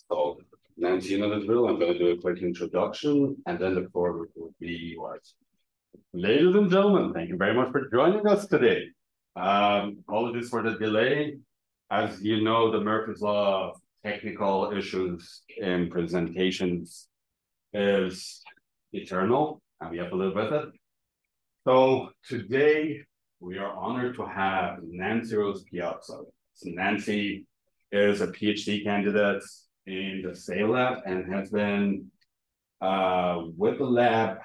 So, Nancy, you know the drill. I'm going to do a quick introduction, and then the floor will be yours. Ladies and gentlemen, thank you very much for joining us today. Apologies for the delay. As you know, the Murphy's Law of technical issues in presentations is eternal, and we have to live with it. So today, we are honored to have Nancy Rose Piazza. So Nancy is a PhD candidate in the SAIL lab and has been with the lab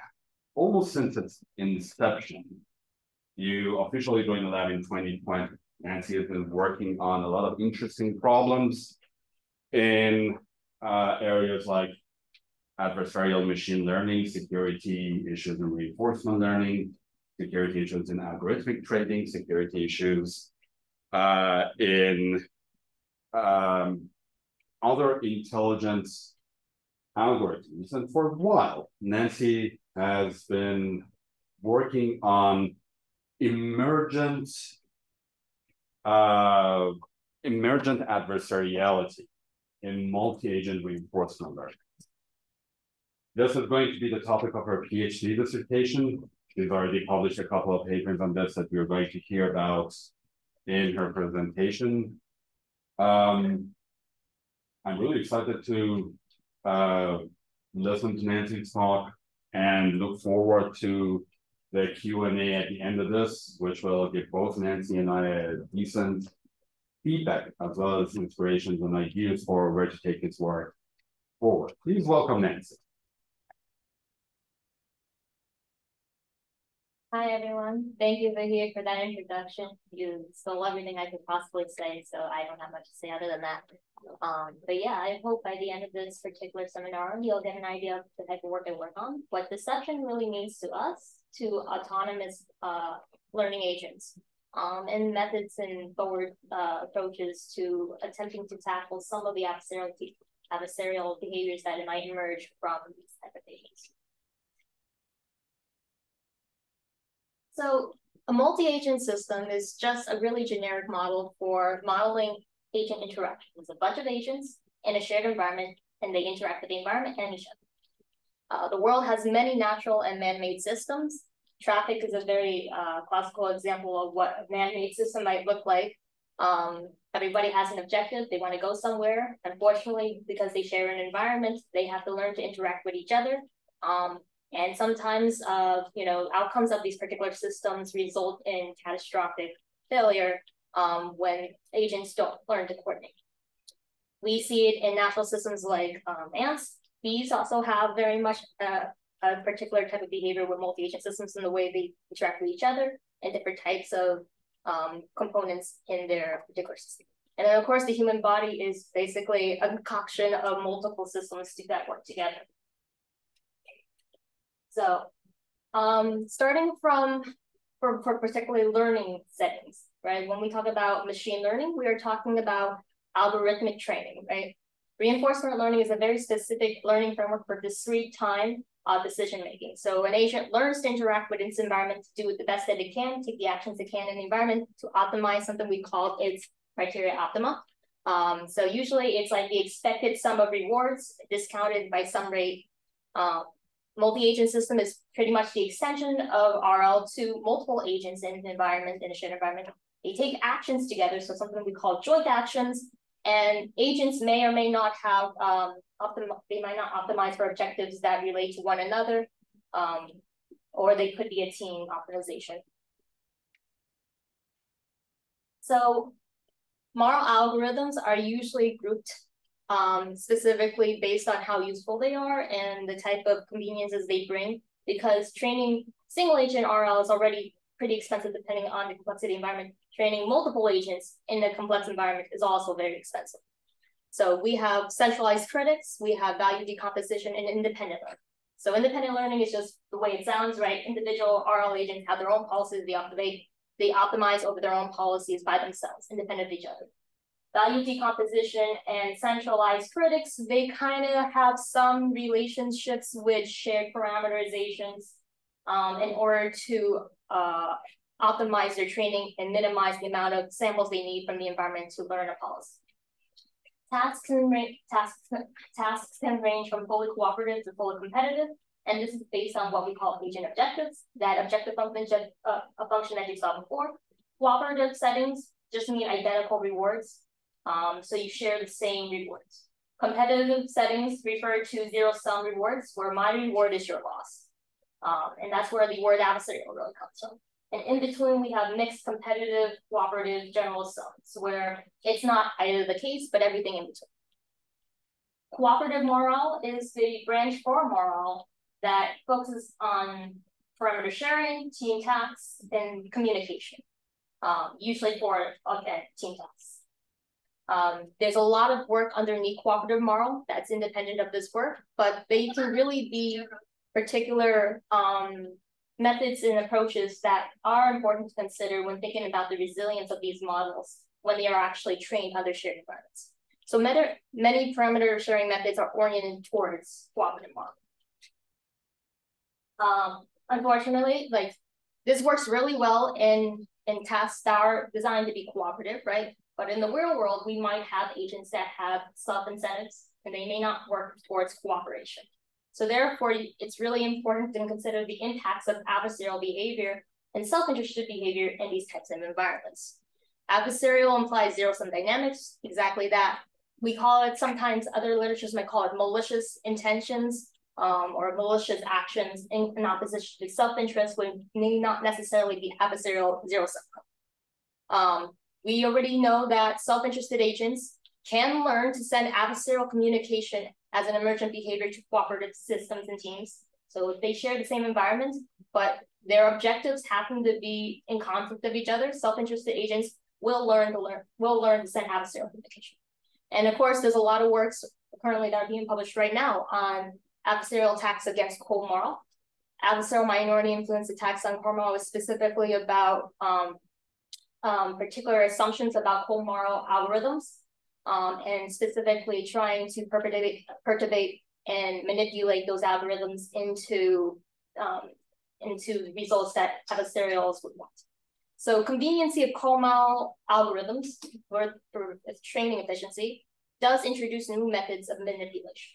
almost since its inception. You officially joined the lab in 2020. Nancy has been working on a lot of interesting problems in areas like adversarial machine learning, security issues in reinforcement learning, security issues in algorithmic trading, security issues in other intelligence algorithms. And for a while, Nancy has been working on emergent adversariality in multi-agent reinforcement learning. This is going to be the topic of her PhD dissertation. She's already published a couple of papers on this that we're going to hear about in her presentation. I'm really excited to listen to Nancy's talk and look forward to the Q&A at the end of this, which will give both Nancy and I a decent feedback, as well as inspirations and ideas for where to take this work forward. Please welcome Nancy. Hi, everyone. Thank you for that introduction. You stole everything I could possibly say, so I don't have much to say other than that. But yeah, I hope by the end of this particular seminar, you'll get an idea of the type of work I work on, what deception really means to us, to autonomous learning agents, and methods and forward approaches to attempting to tackle some of the adversarial behaviors that might emerge from these type of agents. So a multi-agent system is just a really generic model for modeling agent interaction. There's a bunch of agents in a shared environment, and they interact with the environment and each other. The world has many natural and man-made systems. Traffic is a very classical example of what a man-made system might look like. Everybody has an objective. They want to go somewhere. Unfortunately, because they share an environment, they have to learn to interact with each other. And sometimes, outcomes of these particular systems result in catastrophic failure when agents don't learn to coordinate. We see it in natural systems like ants. Bees also have very much a particular type of behavior with multi-agent systems in the way they interact with each other and different types of components in their particular system. And then, of course, the human body is basically a concoction of multiple systems that work together. So starting for particularly learning settings, right? When we talk about machine learning, we are talking about algorithmic training, right? Reinforcement learning is a very specific learning framework for discrete time decision-making. So an agent learns to interact with its environment to do the best that it can, take the actions it can in the environment to optimize something we call its criteria optima. So usually it's like the expected sum of rewards discounted by some rate. Multi-agent system is pretty much the extension of RL to multiple agents in an environment, in a shared environment. They take actions together, so something we call joint actions, and agents may or may not have, they might not optimize for objectives that relate to one another, or they could be a team optimization. So MARL algorithms are usually grouped specifically based on how useful they are and the type of conveniences they bring, because training single agent RL is already pretty expensive depending on the complexity environment. Training multiple agents in a complex environment is also very expensive. So we have centralized critics, we have value decomposition, and independent learning. So independent learning is just the way it sounds, right? Individual RL agents have their own policies, they optimize over their own policies by themselves, independent of each other. Value decomposition and centralized critics, they kind of have some relationships with shared parameterizations in order to optimize their training and minimize the amount of samples they need from the environment to learn a policy. Tasks can range from fully cooperative to fully competitive, and this is based on what we call agent objectives. That objective function, a function that you saw before. Cooperative settings just mean identical rewards, so you share the same rewards. Competitive settings refer to zero-sum rewards, where my reward is your loss, and that's where the word adversarial really comes from. And in between, we have mixed competitive, cooperative, general sums, where it's not either the case, but everything in between. Cooperative MARL is the branch for MARL that focuses on parameter sharing, team tasks, and communication, usually for team tasks. There's a lot of work underneath cooperative MARL that's independent of this work, but they can really be particular methods and approaches that are important to consider when thinking about the resilience of these models when they are actually trained under shared environments. So many parameter sharing methods are oriented towards cooperative MARL. Unfortunately, like this works really well in tasks that are designed to be cooperative, right? But in the real world, we might have agents that have self-incentives and they may not work towards cooperation. So therefore, it's really important to consider the impacts of adversarial behavior and self-interested behavior in these types of environments. Adversarial implies zero-sum dynamics, exactly that. We call it, sometimes other literatures might call it malicious intentions or malicious actions in opposition to self-interest, which may not necessarily be adversarial zero-sum. We already know that self-interested agents can learn to send adversarial communication as an emergent behavior to cooperative systems and teams. So if they share the same environment, but their objectives happen to be in conflict of each other, self-interested agents will learn to send adversarial communication. And of course, there's a lot of works currently that are being published right now on adversarial attacks against CoMARL. Adversarial minority influence attacks on CoMARL is specifically about particular assumptions about CoMARL algorithms. And specifically trying to perturbate and manipulate those algorithms into results that adversarials would want. So conveniency of CoMARL algorithms for its training efficiency does introduce new methods of manipulation.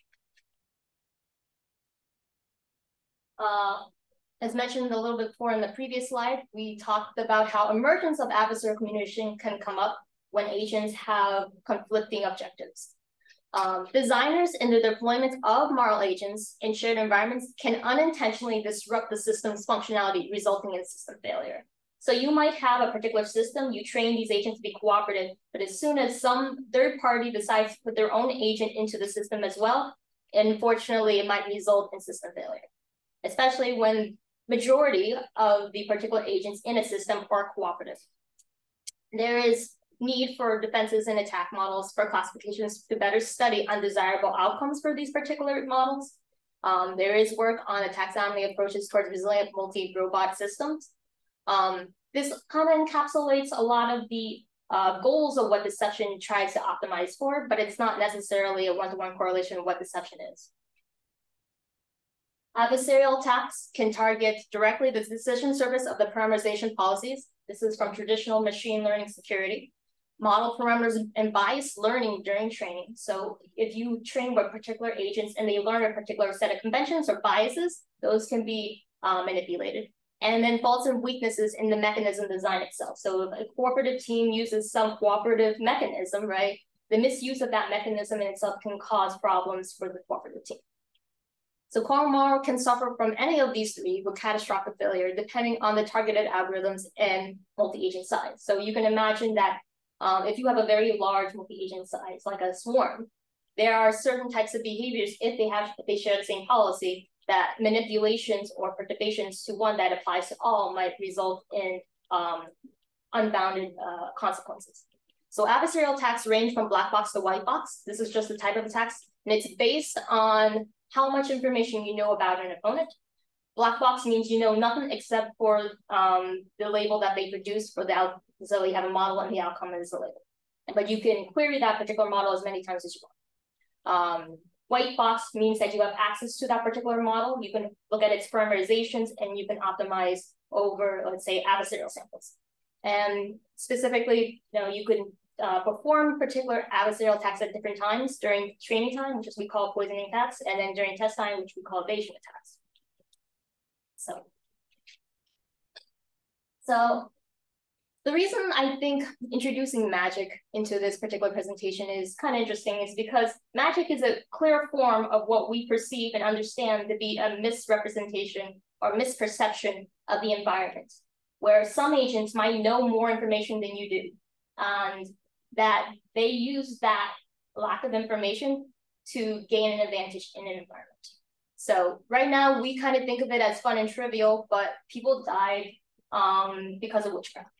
As mentioned a little bit before in the previous slide, we talked about how emergence of adversarial communication can come up when agents have conflicting objectives. Designers in the deployment of MARL agents in shared environments can unintentionally disrupt the system's functionality, resulting in system failure. So you might have a particular system, you train these agents to be cooperative, but as soon as some third party decides to put their own agent into the system as well, unfortunately, it might result in system failure, especially when majority of the particular agents in a system are cooperative. There is need for defenses and attack models for classifications to better study undesirable outcomes for these particular models. There is work on a taxonomy approaches towards resilient multi-robot systems. This kind of encapsulates a lot of the goals of what deception tries to optimize for, but it's not necessarily a one-to-one correlation of what deception is. Adversarial attacks can target directly the decision service of the parameterization policies. This is from traditional machine learning security. Model parameters and bias learning during training. So if you train with particular agents and they learn a particular set of conventions or biases, those can be manipulated. And then faults and weaknesses in the mechanism design itself. So if a cooperative team uses some cooperative mechanism, right, the misuse of that mechanism in itself can cause problems for the cooperative team. So CoMARL can suffer from any of these three with catastrophic failure, depending on the targeted algorithms and multi-agent size. So you can imagine that if you have a very large multi-agent size, like a swarm, there are certain types of behaviors, if they share the same policy, that manipulations or perturbations to one that applies to all might result in unbounded consequences. So adversarial attacks range from black box to white box. This is just the type of attacks, and it's based on how much information you know about an opponent. Black box means you know nothing except for the label that they produce for the outcome. So you have a model and the outcome is the label. But you can query that particular model as many times as you want. White box means that you have access to that particular model. You can look at its parameterizations and you can optimize over, let's say, adversarial samples. And specifically, you can perform particular adversarial attacks at different times during training time, which we call poisoning attacks, and then during test time, which we call evasion attacks. So the reason I think introducing magic into this particular presentation is kind of interesting is because magic is a clear form of what we perceive and understand to be a misrepresentation or misperception of the environment, where some agents might know more information than you do, and that they use that lack of information to gain an advantage in an environment. So right now, we kind of think of it as fun and trivial, but people died because of witchcraft.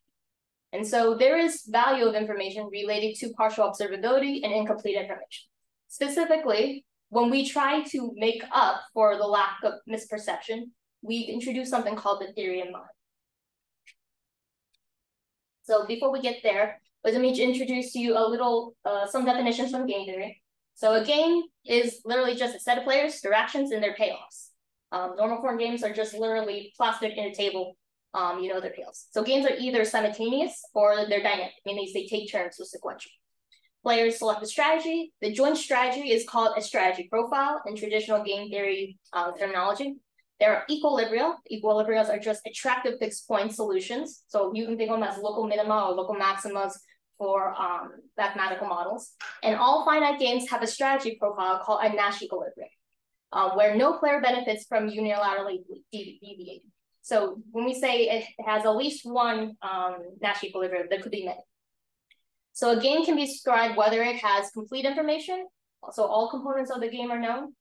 And so there is value of information related to partial observability and incomplete information. Specifically, when we try to make up for the lack of misperception, we introduce something called the theory of mind. So before we get there, let me introduce to you a little, some definitions from game theory. So a game is literally just a set of players, their actions, and their payoffs. Normal form games are just literally plastic in a table, their payoffs. So games are either simultaneous or they're dynamic, meaning they take turns with sequential. Players select a strategy. The joint strategy is called a strategy profile in traditional game theory terminology. There are equilibria. Equilibrias are just attractive fixed point solutions. So you can think of them as local minima or local maximas for mathematical models. And all finite games have a strategy profile called a Nash equilibrium, where no player benefits from unilaterally deviating. So when we say it has at least one Nash equilibrium, there could be many. So a game can be described whether it has complete information, so all components of the game are known,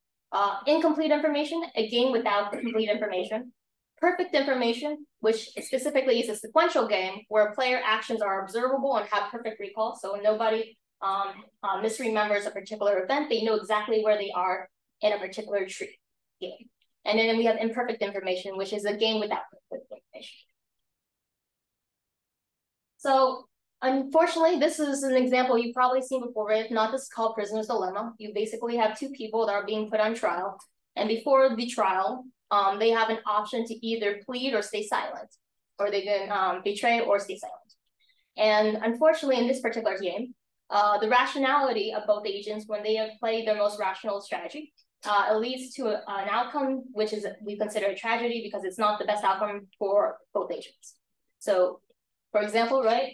incomplete information, a game without complete information, perfect information, which specifically is a sequential game where player actions are observable and have perfect recall. So nobody misremembers a particular event. They know exactly where they are in a particular tree game. And then we have imperfect information, which is a game without perfect information. So unfortunately, this is an example you've probably seen before. If not, this is called prisoner's dilemma. You basically have two people that are being put on trial. And before the trial, they have an option to either plead or stay silent, or they can betray or stay silent. And unfortunately, in this particular game, the rationality of both agents, when they have played their most rational strategy, it leads to an outcome, which is we consider a tragedy because it's not the best outcome for both agents. So, for example, right,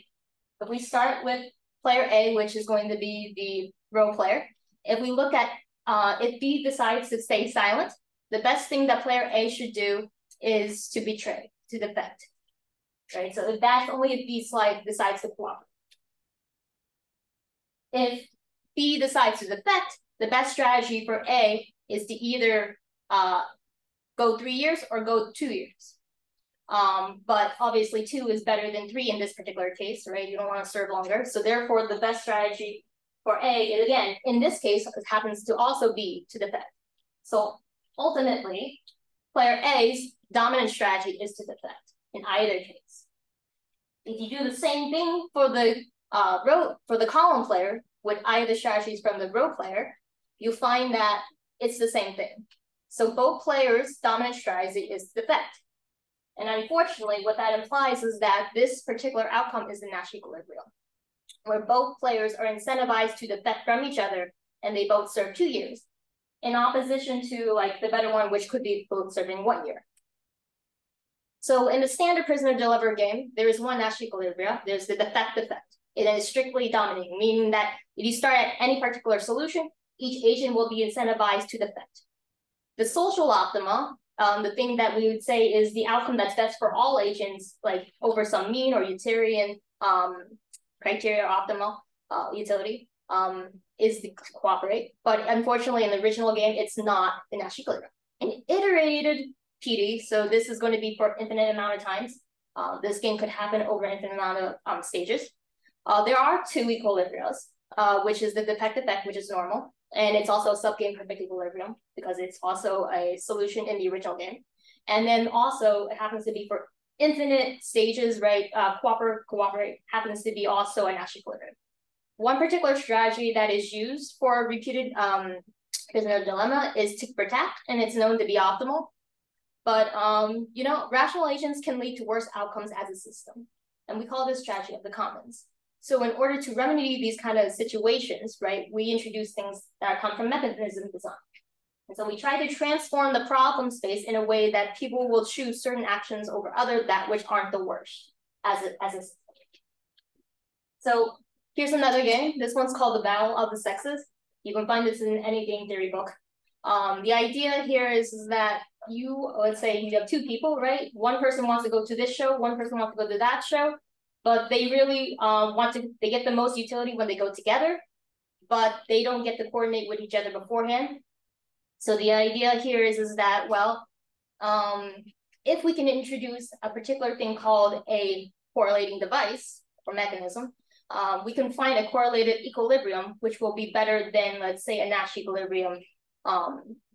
if we start with player A, which is going to be the role player, if we look at if B decides to stay silent, the best thing that player A should do is to betray, to defect, right? So if that's only if B decides to cooperate. If B decides to defect, the best strategy for A is to either go 3 years or go 2 years. But obviously 2 is better than 3 in this particular case, right? You don't want to serve longer. So therefore, the best strategy for A is, again, in this case, it happens to also be to defect. So ultimately, player A's dominant strategy is to defect in either case. If you do the same thing for the column player with either strategies from the row player, you find that it's the same thing. So both players' dominant strategy is to defect. And unfortunately, what that implies is that this particular outcome is the Nash equilibrium, where both players are incentivized to defect from each other, and they both serve 2 years, in opposition to like the better one, which could be both serving 1 year. So in the standard prisoner deliverer game, there is one Nash equilibrium. There's the defect. It is strictly dominating, meaning that if you start at any particular solution, each agent will be incentivized to defect. The social optima, the thing that we would say is the outcome that's best for all agents, like over some mean or utilitarian criteria or optimal utility, is the cooperate. But unfortunately, in the original game, it's not the Nash equilibrium. An iterated PD, so this is going to be for infinite amount of times. This game could happen over an infinite amount of stages. There are 2 equilibriums, which is the defect effect, which is normal. And it's also a sub-game perfect equilibrium because it's also a solution in the original game. And then also it happens to be for infinite stages, right? Cooperate happens to be also a Nash equilibrium. One particular strategy that is used for repeated prisoner dilemma is tick for tack, and it's known to be optimal. But rational agents can lead to worse outcomes as a system. And we call this strategy of the commons. So in order to remedy these kind of situations, right, we introduce things that come from mechanism design. And so we try to transform the problem space in a way that people will choose certain actions over other that which aren't the worst as a system. So here's another game. This one's called The Battle of the Sexes. You can find this in any game theory book. The idea here is that let's say you have two people, right? One person wants to go to this show, one person wants to go to that show, but they really they get the most utility when they go together, but they don't get to coordinate with each other beforehand. So the idea here is that, well, if we can introduce a particular thing called a correlating device or mechanism, we can find a correlated equilibrium, which will be better than, let's say, a Nash equilibrium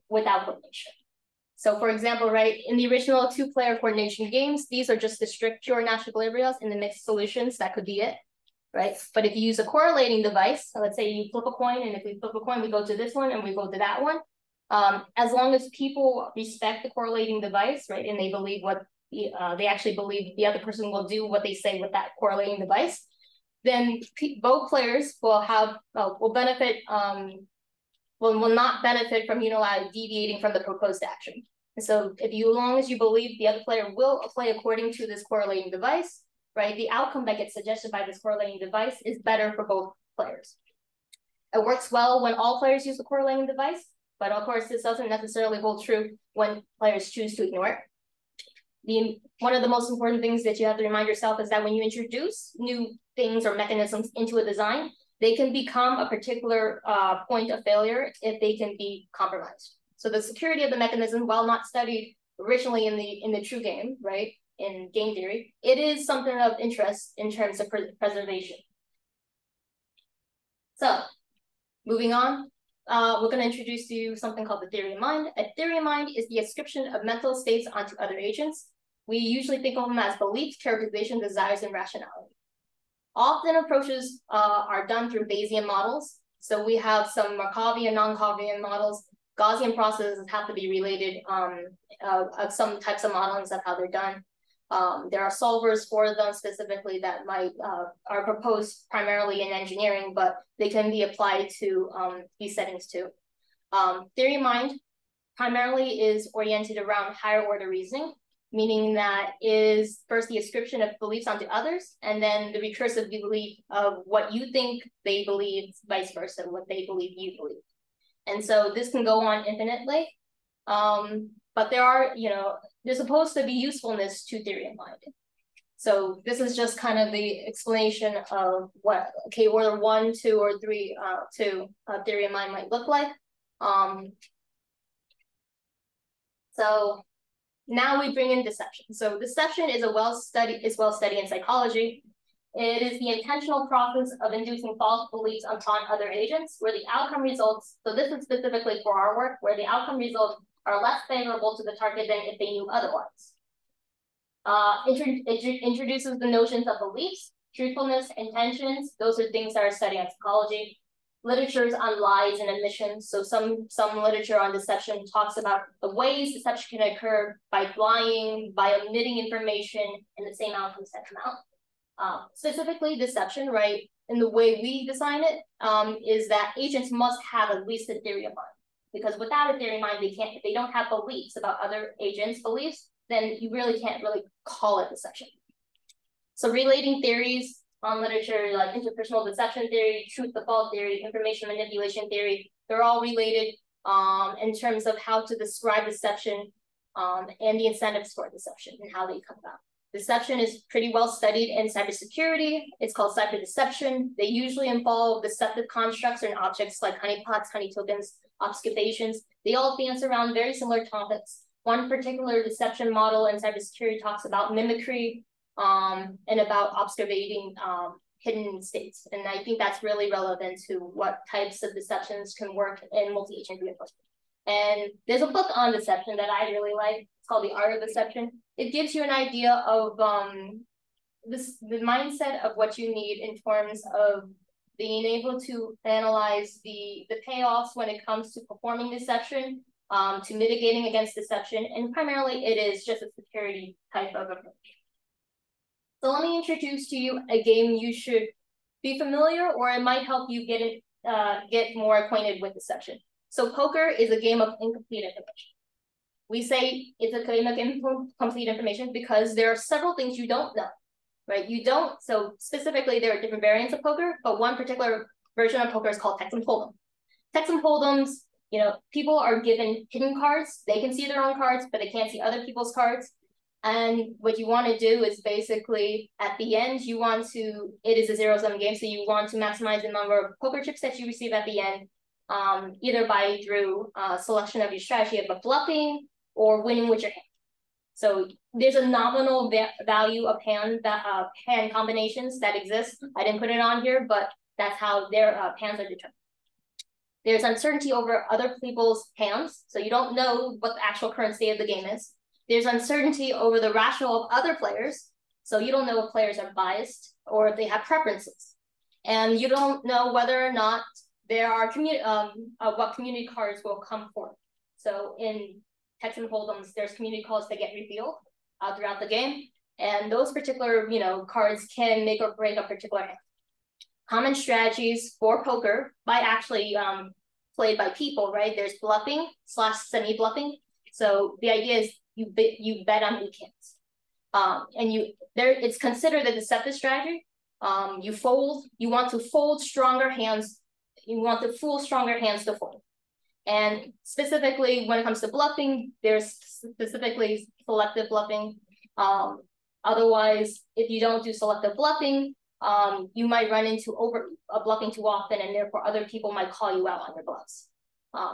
without coordination. So for example, right, in the original 2-player coordination games, these are just the strict pure Nash equilibriums in the mixed solutions. That could be it, right? But if you use a correlating device, so let's say you flip a coin, and if we flip a coin, we go to this one and we go to that one. As long as people respect the correlating device, right, and they believe they actually believe the other person will do what they say with that correlating device, then both players will benefit, will not benefit from unilaterally deviating from the proposed action. And so as long as you believe the other player will play according to this correlating device, right, the outcome that gets suggested by this correlating device is better for both players. It works well when all players use the correlating device, but of course, this doesn't necessarily hold true when players choose to ignore it. One of the most important things that you have to remind yourself is that when you introduce new things or mechanisms into a design, they can become a particular point of failure if they can be compromised. So the security of the mechanism, while not studied originally in the true game, right, in game theory, it is something of interest in terms of preservation. So moving on, we're going to introduce to you something called the theory of mind. A theory of mind is the ascription of mental states onto other agents. We usually think of them as beliefs, characterization, desires, and rationality. Often approaches are done through Bayesian models. So we have some Markovian, non-Markovian models. Gaussian processes have to be related some types of modelings of how they're done. There are solvers for them specifically that are proposed primarily in engineering, but they can be applied to these settings too. Theory of mind primarily is oriented around higher order reasoning, meaning that is first the ascription of beliefs onto others, and then the recursive belief of what you think they believe, vice versa, what they believe you believe. And so this can go on infinitely. But there's supposed to be usefulness to theory of mind. So this is just kind of the explanation of what order 1, 2, or 3 theory of mind might look like. So now we bring in deception. So deception is well studied in psychology. It is the intentional process of inducing false beliefs upon other agents, where the outcome results. So this is specifically for our work, where the outcome results are less favorable to the target than if they knew otherwise. It introduces the notions of beliefs, truthfulness, intentions. Those are things that are studied in psychology. Literatures on lies and omissions. So some literature on deception talks about the ways deception can occur by lying, by omitting information, and the same outcomes that come out. Specifically, deception, right, in the way we design it, is that agents must have at least a theory of mind. Because without a theory of mind, if they don't have beliefs about other agents' beliefs, then you really can't call it deception. So relating theories on literature like interpersonal deception theory, truth to fault theory, information manipulation theory, they're all related in terms of how to describe deception and the incentives for deception and how they come about. Deception is pretty well studied in cybersecurity. It's called cyber deception. They usually involve deceptive constructs and objects like honeypots, honey tokens, obfuscations. They all dance around very similar topics. One particular deception model in cybersecurity talks about mimicry and about obfuscating hidden states. And I think that's really relevant to what types of deceptions can work in multi-agent reinforcement. And there's a book on deception that I really like. It's called The Art of Deception. It gives you an idea of the mindset of what you need in terms of being able to analyze the payoffs when it comes to performing deception, to mitigating against deception, and primarily it is just a security type of approach. So let me introduce to you a game you should be familiar, or it might help you get more acquainted with deception. So poker is a game of incomplete information. We say it's a game of incomplete information because there are several things you don't know, right? So specifically there are different variants of poker, but one particular version of poker is called Texan Hold'em. Texan Hold'ems, people are given hidden cards. They can see their own cards, but they can't see other people's cards. And what you want to do is basically at the end, it is a zero-sum game. So you want to maximize the number of poker chips that you receive at the end, either through selection of your strategy of bluffing or winning with your hand. So there's a nominal value of hand combinations that exist. I didn't put it on here, but that's how their hands are determined. There's uncertainty over other people's hands, so you don't know what the actual current state of the game is. There's uncertainty over the rationale of other players, so you don't know if players are biased or if they have preferences. And you don't know whether or not there are what community cards will come forth. So in Texan Hold'ems, there's community cards that get revealed throughout the game, and those particular cards can make or break a particular hand. Common strategies for poker by actually played by people, right? There's bluffing / semi-bluffing. So the idea is you bet on weak hands, and it's considered a deceptive strategy. You want to fold stronger hands. You want to fool stronger hands to fold. And specifically, when it comes to bluffing, there's specifically selective bluffing. Otherwise, if you don't do selective bluffing, you might run into bluffing too often, and therefore other people might call you out on your bluffs.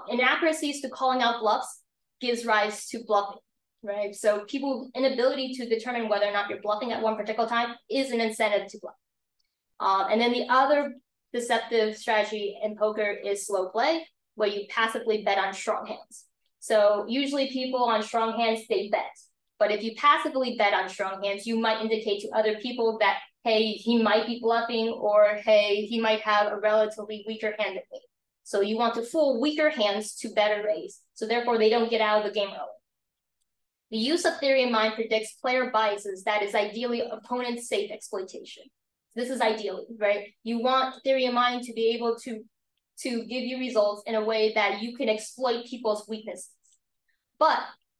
Inaccuracies to calling out bluffs gives rise to bluffing, right? So people's inability to determine whether or not you're bluffing at one particular time is an incentive to bluff. And then the other deceptive strategy in poker is slow play, where you passively bet on strong hands. So usually people on strong hands, they bet. But if you passively bet on strong hands, you might indicate to other people that, hey, he might be bluffing, or hey, he might have a relatively weaker hand than me. So you want to fool weaker hands to better raise. So therefore, they don't get out of the game early. The use of theory of mind predicts player biases that is ideally opponent-safe exploitation. This is ideally, right? You want theory of mind to be able to give you results in a way that you can exploit people's weaknesses, but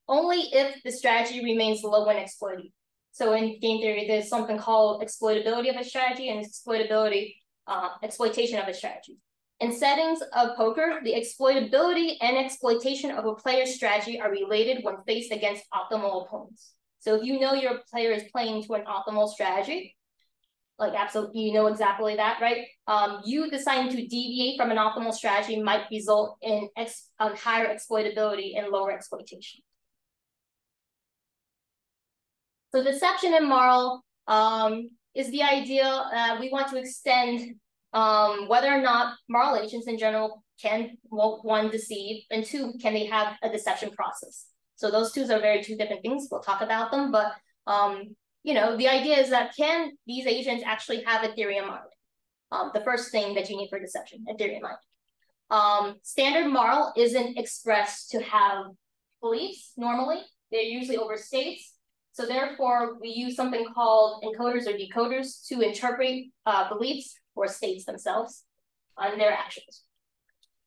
only if the strategy remains low when exploited. So in game theory, there's something called exploitability of a strategy and exploitation of a strategy. In settings of poker, the exploitability and exploitation of a player's strategy are related when faced against optimal opponents. So if you know your player is playing to an optimal strategy, like absolutely, you know exactly that, right? You deciding to deviate from an optimal strategy might result in higher exploitability and lower exploitation. So deception in MARL is the idea we want to extend whether or not MARL agents in general can, one, deceive, and two, can they have a deception process? So those two are two different things. We'll talk about them, but the idea is that can these agents actually have a theory of mind? The first thing that you need for deception, a theory of mind. Standard MARL isn't expressed to have beliefs normally. They're usually over states. So therefore, we use something called encoders or decoders to interpret beliefs or states themselves and their actions.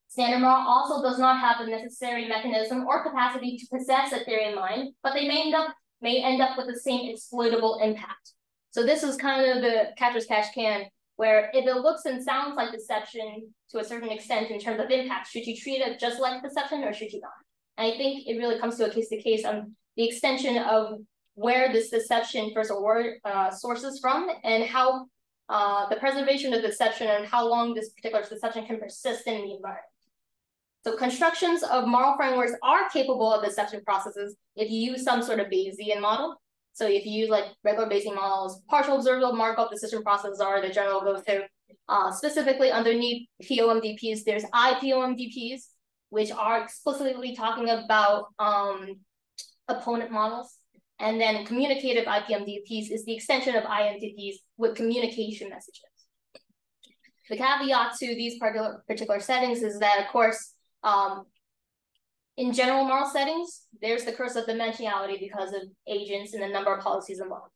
Standard MARL also does not have the necessary mechanism or capacity to possess a theory of mind, but they may end up with the same exploitable impact. So this is kind of the catcher's catch can, where if it looks and sounds like deception to a certain extent in terms of impact, should you treat it just like deception or should you not? And I think it really comes to a case-to-case on the extension of where this deception first sources from and how the preservation of deception and how long this particular deception can persist in the environment. So constructions of MARL frameworks are capable of deception processes if you use some sort of Bayesian model. So if you use like regular Bayesian models, partial observable Markov decision processes are the general go-to. Specifically underneath POMDPs, there's IPOMDPs, which are explicitly talking about opponent models. And then communicative IPMDPs is the extension of IMDPs with communication messages. The caveat to these particular settings is that, of course, in general MARL settings, there's the curse of dimensionality because of agents and the number of policies involved.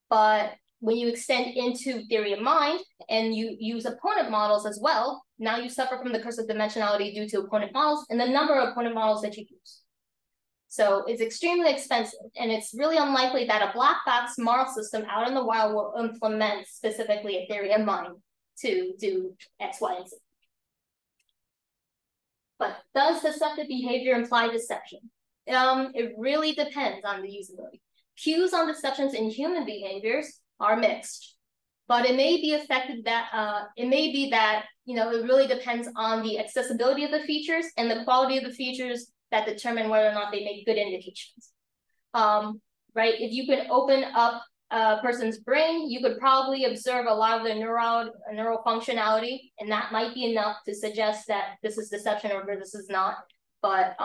But when you extend into theory of mind and you use opponent models as well, now you suffer from the curse of dimensionality due to opponent models and the number of opponent models that you use. So it's extremely expensive, and it's really unlikely that a black box MARL system out in the wild will implement specifically a theory of mind to do X, Y, and Z. But does deceptive behavior imply deception? It really depends on the usability. Cues on deceptions in human behaviors are mixed, but it may be affected that it really depends on the accessibility of the features and the quality of the features that determine whether or not they make good indications. Right? If you could open up a person's brain, you could probably observe a lot of their neural functionality, and that might be enough to suggest that this is deception or this is not. But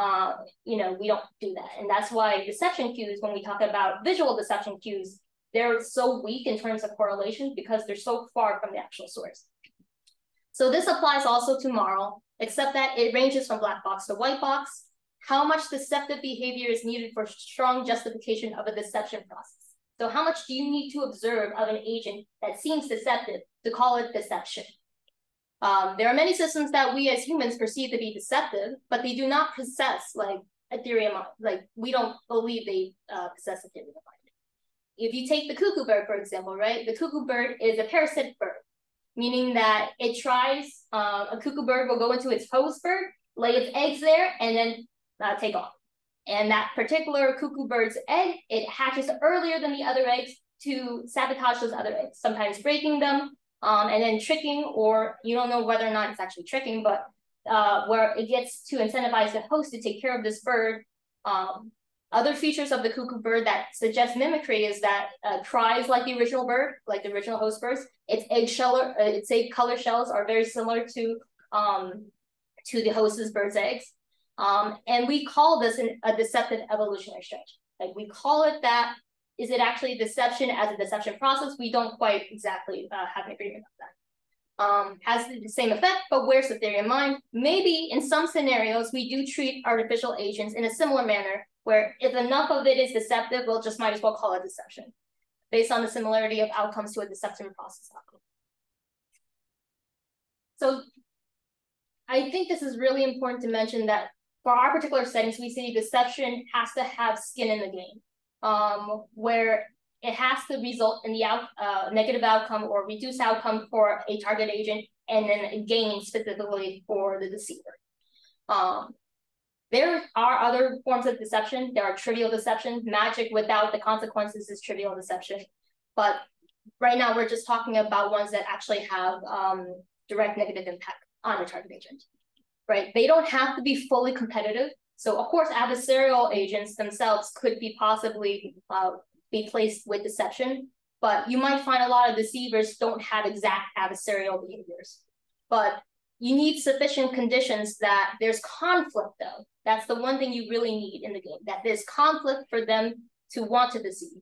we don't do that, and that's why deception cues, when we talk about visual deception cues, they're so weak in terms of correlation because they're so far from the actual source. So this applies also to MARL, except that it ranges from black box to white box. How much deceptive behavior is needed for strong justification of a deception process? So how much do you need to observe of an agent that seems deceptive to call it deception? There are many systems that we as humans perceive to be deceptive, but they do not possess like a theory of mind. Like we don't believe they possess a theory of mind. If you take the cuckoo bird, for example, right? The cuckoo bird is a parasitic bird, meaning that it tries, a cuckoo bird will go into its host bird, lay its eggs there, and then take off. And that particular cuckoo bird's egg, it hatches earlier than the other eggs to sabotage those other eggs, sometimes breaking them, and then tricking, or you don't know whether or not it's actually tricking, but where it gets to incentivize the host to take care of this bird. Other features of the cuckoo bird that suggest mimicry is that cries like the original bird, like the original host birds. Its egg color shells are very similar to the host's bird's eggs. And we call this a deceptive evolutionary strategy. Like we call it that. Is it actually deception as a deception process? We don't quite exactly have an agreement on that. Has the same effect, but where's the theory of mind? Maybe in some scenarios, we do treat artificial agents in a similar manner, where if enough of it is deceptive, we'll just might as well call it deception, based on the similarity of outcomes to a deception process outcome. So I think this is really important to mention that for our particular settings, we see deception has to have skin in the game. Where it has to result in the negative outcome or reduced outcome for a target agent, and then a gain specifically for the deceiver. There are other forms of deception. There are trivial deception. Magic without the consequences is trivial deception. But right now, we're just talking about ones that actually have direct negative impact on the target agent. Right? They don't have to be fully competitive. So of course, adversarial agents themselves could be possibly be placed with deception, but you might find a lot of deceivers don't have exact adversarial behaviors. But you need sufficient conditions that there's conflict though. That's the one thing you really need in the game, that there's conflict for them to want to deceive.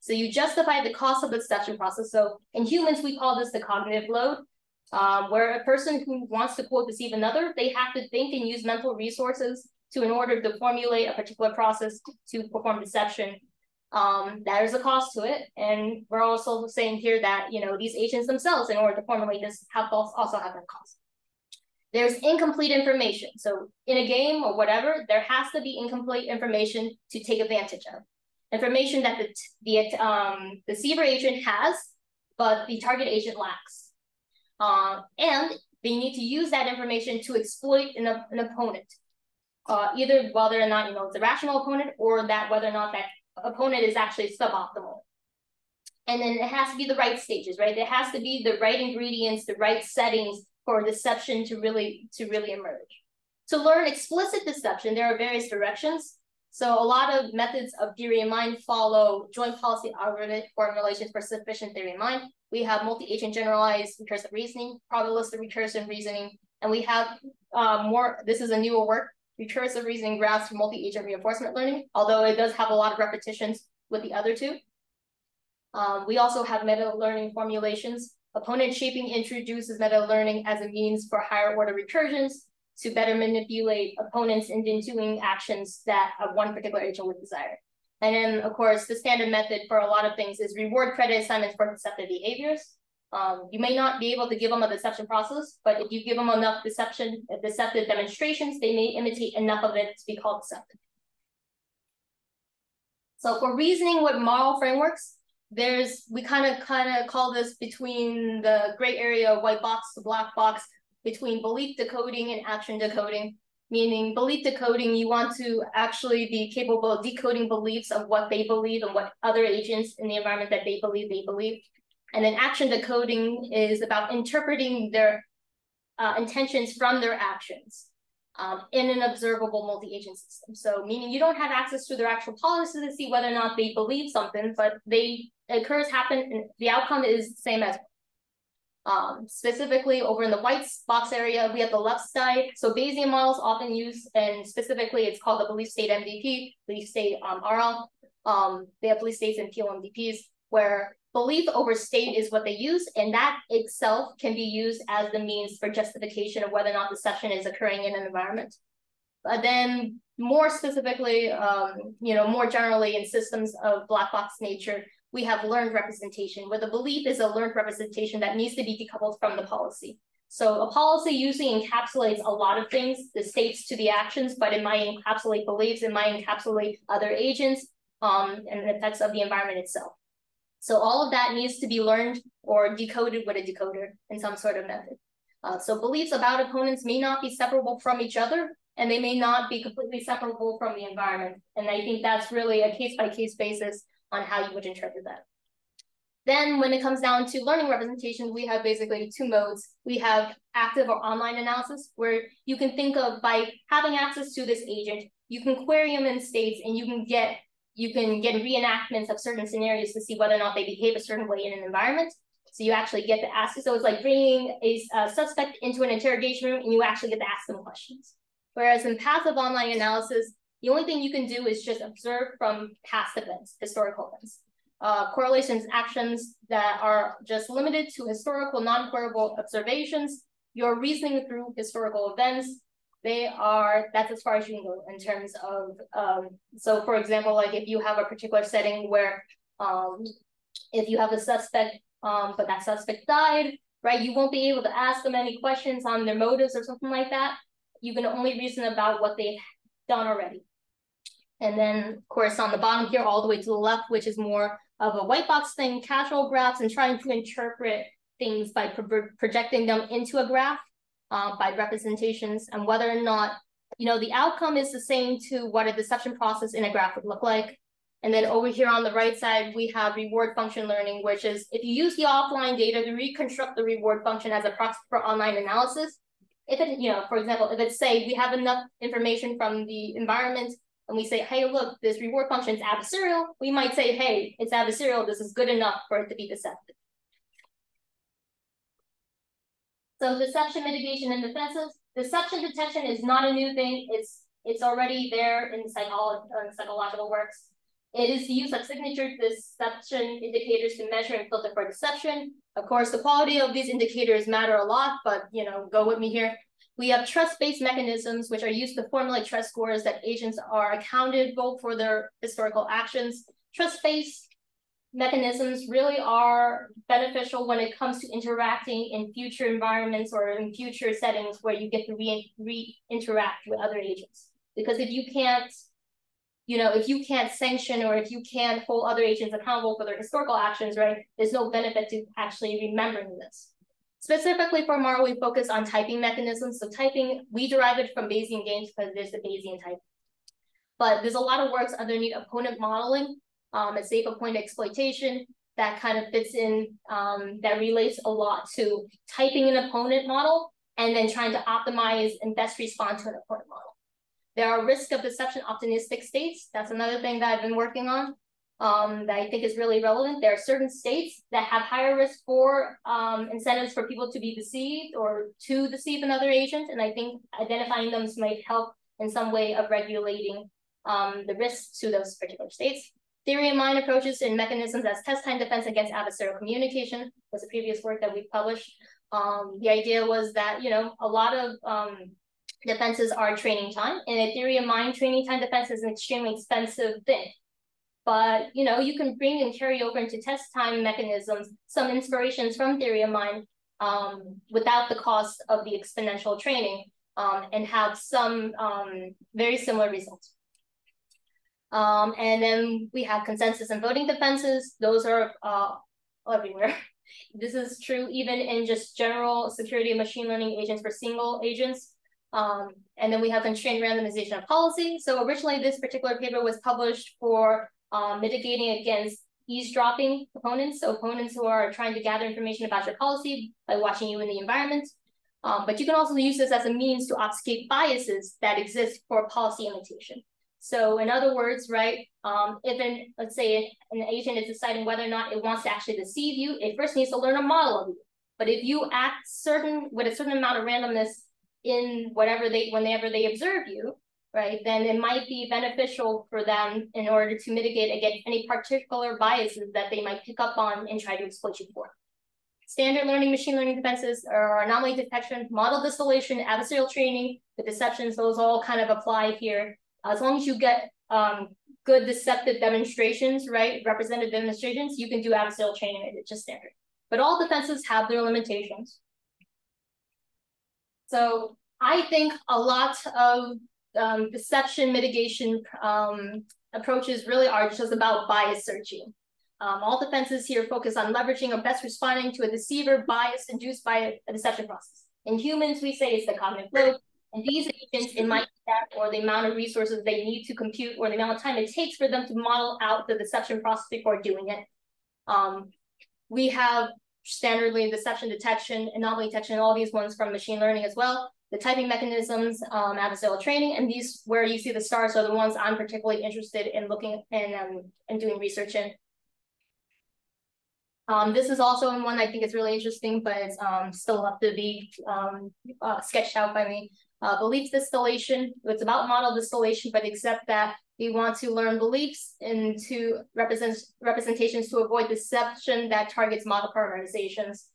So you justify the cost of the deception process. So in humans, we call this the cognitive load. Where a person who wants to quote deceive another, they have to think and use mental resources in order to formulate a particular process to perform deception. There is a cost to it. And we're also saying here that, these agents themselves, in order to formulate this, also have that cost. There's incomplete information. So in a game or whatever, there has to be incomplete information to take advantage of. Information that the deceiver agent has, but the target agent lacks. And they need to use that information to exploit an opponent. Either whether or not it's a rational opponent, or that whether or not that opponent is actually suboptimal. And then it has to be the right stages, right? There has to be the right ingredients, the right settings for deception to really emerge. To learn explicit deception, there are various directions. So a lot of methods of theory of mind follow joint policy algorithm formulations for sufficient theory of mind. We have multi-agent generalized recursive reasoning, probabilistic recursive reasoning, and we have this is a newer work, recursive reasoning graphs for multi-agent reinforcement learning, although it does have a lot of repetitions with the other two. We also have meta-learning formulations. Opponent shaping introduces meta-learning as a means for higher order recursions to better manipulate opponents into doing actions that one particular agent would desire. And then, of course, the standard method for a lot of things is reward credit assignments for deceptive behaviors. You may not be able to give them a deception process, but if you give them enough deceptive demonstrations, they may imitate enough of it to be called deceptive. So for reasoning with MARL frameworks, we kind of call this between the gray area, white box to black box, between belief decoding and action decoding. Meaning belief decoding, you want to actually be capable of decoding beliefs of what they believe and what other agents in the environment that they believe. And then action decoding is about interpreting their intentions from their actions in an observable multi-agent system. So meaning you don't have access to their actual policy to see whether or not they believe something, but happen, and the outcome is the same as specifically over in the white box area, we have the left side. So Bayesian models often use, and specifically it's called the belief state MVP, belief state RL. They have belief states and PLMDPs, where belief over state is what they use, and that itself can be used as the means for justification of whether or not deception is occurring in an environment. But then more specifically, more generally in systems of black box nature, we have learned representation, where the belief is a learned representation that needs to be decoupled from the policy. So a policy usually encapsulates a lot of things, the states to the actions, but it might encapsulate beliefs, it might encapsulate other agents, and the effects of the environment itself. So all of that needs to be learned or decoded with a decoder in some sort of method. So beliefs about opponents may not be separable from each other, and they may not be completely separable from the environment. And I think that's really a case-by-case basis on how you would interpret that. Then when it comes down to learning representation, we have basically two modes. We have active or online analysis, where you can think of by having access to this agent, you can query them in states and you can get reenactments of certain scenarios to see whether or not they behave a certain way in an environment. So you actually get to ask, so it's like bringing a suspect into an interrogation room and you actually get to ask them questions. Whereas in passive online analysis, the only thing you can do is just observe from past events, historical events. Correlations, actions that are just limited to historical non-queryable observations. You're reasoning through historical events. That's as far as you can go in terms of, so for example, like if you have a particular setting where if you have a suspect, but that suspect died, right? You won't be able to ask them any questions on their motives or something like that. You can only reason about what they've done already. And then, of course, on the bottom here, all the way to the left, which is more of a white box thing, casual graphs, and trying to interpret things by projecting them into a graph by representations, and whether or not, the outcome is the same to what a deception process in a graph would look like. And then over here on the right side, we have reward function learning, which is if you use the offline data to reconstruct the reward function as a proxy for online analysis, if it, for example, if it's say we have enough information from the environment and we say, hey, look, this reward function is adversarial, we might say, hey, it's adversarial, this is good enough for it to be deceptive. So deception, mitigation, and defenses. Deception detection is not a new thing. It's already there in psychological works. It is the use of signature deception indicators to measure and filter for deception. Of course, the quality of these indicators matter a lot, but go with me here. We have trust-based mechanisms which are used to formulate trust scores that agents are accountable for their historical actions. Trust-based mechanisms really are beneficial when it comes to interacting in future environments or in future settings where you get to re-interact with other agents. Because if you can't, if you can't sanction or if you can't hold other agents accountable for their historical actions, right, there's no benefit to actually remembering this. Specifically for MARL, we focus on typing mechanisms. So typing, we derive it from Bayesian games because there's the Bayesian type. But there's a lot of works underneath opponent modeling, and safe opponent exploitation that kind of fits in, that relates a lot to typing an opponent model and then trying to optimize and best respond to an opponent model. There are risk of deception optimistic states. That's another thing that I've been working on that I think is really relevant. There are certain states that have higher risk for incentives for people to be deceived or to deceive another agent. And I think identifying them might help in some way of regulating the risks to those particular states. Theory of mind approaches and mechanisms as test time defense against adversarial communication was the previous work that we published. The idea was that, a lot of defenses are training time, and a theory of mind training time defense is an extremely expensive thing. But you can bring and carry over into test time mechanisms some inspirations from theory of mind without the cost of the exponential training and have some very similar results. And then we have consensus and voting defenses. Those are everywhere. This is true even in just general security and machine learning agents for single agents. And then we have constrained randomization of policy. So originally this particular paper was published for mitigating against eavesdropping opponents. So opponents who are trying to gather information about your policy by watching you in the environment. But you can also use this as a means to obfuscate biases that exist for policy imitation. So in other words, right, if let's say an agent is deciding whether or not it wants to actually deceive you, it first needs to learn a model of you. But if you act with a certain amount of randomness in whenever they observe you, right, then it might be beneficial for them in order to mitigate against any particular biases that they might pick up on and try to exploit you for. Standard learning, machine learning defenses are anomaly detection, model distillation, adversarial training, the deceptions, those all kind of apply here. As long as you get good deceptive demonstrations, right, representative demonstrations, you can do adversarial training, it's just standard. But all defenses have their limitations. So I think a lot of deception mitigation approaches really are just about bias searching. All defenses here focus on leveraging or best responding to a deceiver bias induced by a deception process. In humans, we say it's the cognitive load. And these agents, it might be that or the amount of resources they need to compute or the amount of time it takes for them to model out the deception process before doing it. We have standardly deception detection, anomaly detection, all these ones from machine learning as well. The typing mechanisms, adversarial training, and these where you see the stars are the ones I'm particularly interested in looking and doing research in. This is also one I think is really interesting, but it's still have to be sketched out by me. Belief distillation, it's about model distillation, but except that we want to learn beliefs into representations to avoid deception that targets model parameterizations.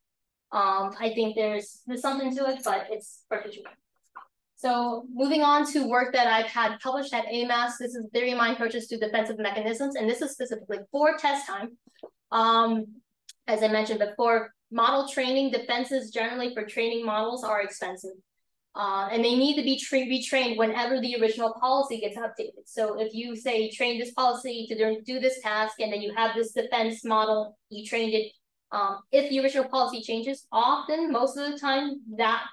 I think there's something to it, but it's perfectly true. So moving on to work that I've had published at AMAS, this is theory of mind approaches to defensive mechanisms, and this is specifically for test time. As I mentioned before, model training defenses generally for training models are expensive. And they need to be retrained whenever the original policy gets updated. So if you say train this policy to do this task, and then you have this defense model, you trained it. If the original policy changes, often, most of the time, that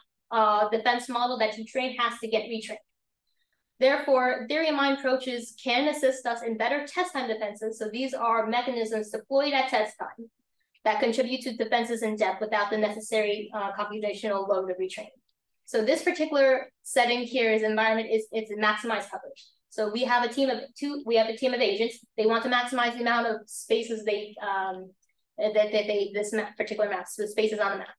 defense model that you train has to get retrained. Therefore, theory of mind approaches can assist us in better test time defenses. So these are mechanisms deployed at test time that contribute to defenses in depth without the necessary computational load of retraining. So this particular setting here is environment it's maximize coverage. So we have a team of agents. They want to maximize the amount of spaces this particular map, so the spaces on the map.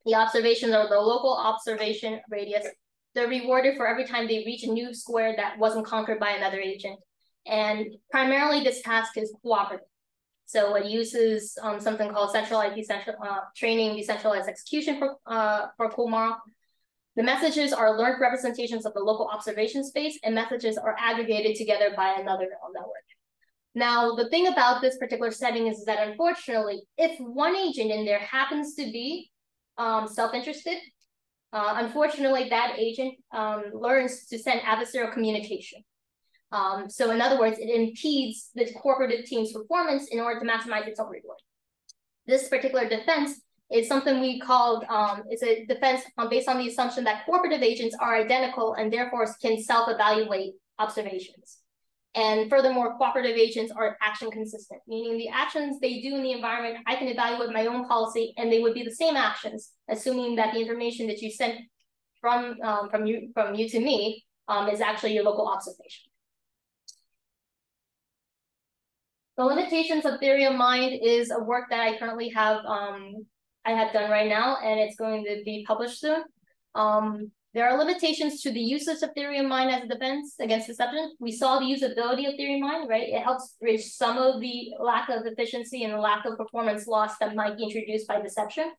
The observations are the local observation radius. They're rewarded for every time they reach a new square that wasn't conquered by another agent. And primarily this task is cooperative. So it uses something called centralized training, decentralized execution for CoMARL. The messages are learned representations of the local observation space, and messages are aggregated together by another neural network. Now, the thing about this particular setting is that unfortunately, if one agent in there happens to be self-interested, unfortunately, that agent learns to send adversarial communication. So in other words, it impedes the cooperative team's performance in order to maximize its own reward. This particular defense is something we called, it's a defense based on the assumption that cooperative agents are identical and therefore can self-evaluate observations. And furthermore, cooperative agents are action consistent, meaning the actions they do in the environment, I can evaluate my own policy and they would be the same actions, assuming that the information that you sent from you to me is actually your local observation. The limitations of theory of mind is a work that I currently have done right now, and it's going to be published soon. There are limitations to the usage of theory of mind as a defense against deception. We saw the usability of theory of mind, right? It helps bridge some of the lack of efficiency and the lack of performance loss that might be introduced by deception.